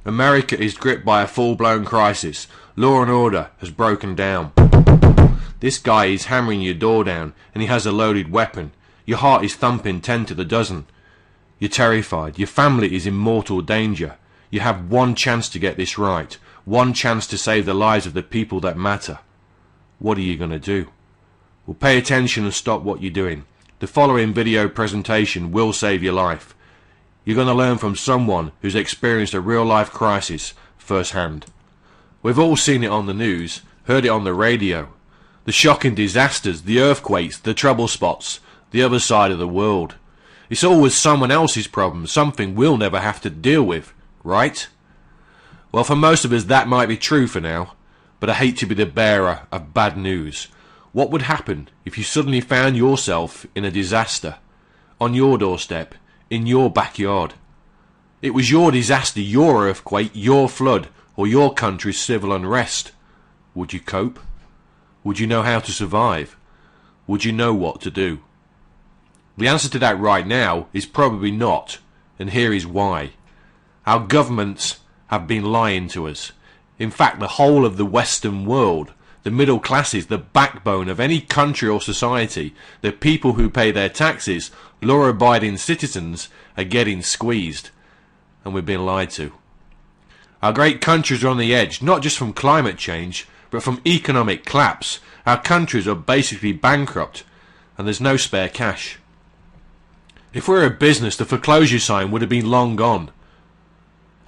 America is gripped by a full-blown crisis. Law and order has broken down. This guy is hammering your door down, and he has a loaded weapon. Your heart is thumping 10 to the dozen. You're terrified. Your family is in mortal danger. You have one chance to get this right. One chance to save the lives of the people that matter. What are you going to do? Well, pay attention and stop what you're doing. The following video presentation will save your life. You're going to learn from someone who's experienced a real-life crisis firsthand. We've all seen it on the news, heard it on the radio. The shocking disasters, the earthquakes, the trouble spots, the other side of the world. It's always someone else's problem, something we'll never have to deal with, right? Well, for most of us that might be true for now, but I hate to be the bearer of bad news. What would happen if you suddenly found yourself in a disaster, on your doorstep, in your backyard? It was your disaster, your earthquake, your flood, or your country's civil unrest. Would you cope? Would you know how to survive? Would you know what to do? The answer to that right now is probably not, and here is why. Our governments have been lying to us. In fact, the whole of the Western world, the middle classes, the backbone of any country or society, the people who pay their taxes, law-abiding citizens, are getting squeezed. And we've been lied to. Our great countries are on the edge, not just from climate change, but from economic collapse. Our countries are basically bankrupt, and there's no spare cash. If we're a business, the foreclosure sign would have been long gone.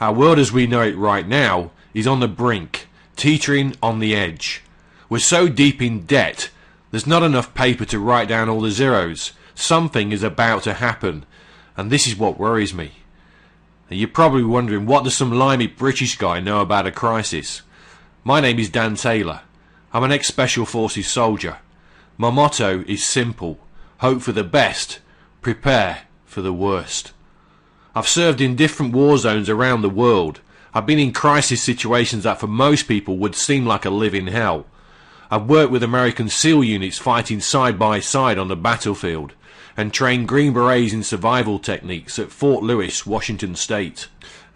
Our world as we know it right now is on the brink, teetering on the edge. We're so deep in debt, there's not enough paper to write down all the zeros. Something is about to happen, and this is what worries me. Now, you're probably wondering, what does some limey British guy know about a crisis? My name is Dan Taylor. I'm an ex-Special Forces soldier. My motto is simple: hope for the best, prepare for the worst. I've served in different war zones around the world. I've been in crisis situations that for most people would seem like a living hell. I've worked with American SEAL units fighting side by side on the battlefield, and trained Green Berets in survival techniques at Fort Lewis, Washington State.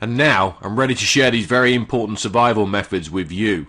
And now I'm ready to share these very important survival methods with you.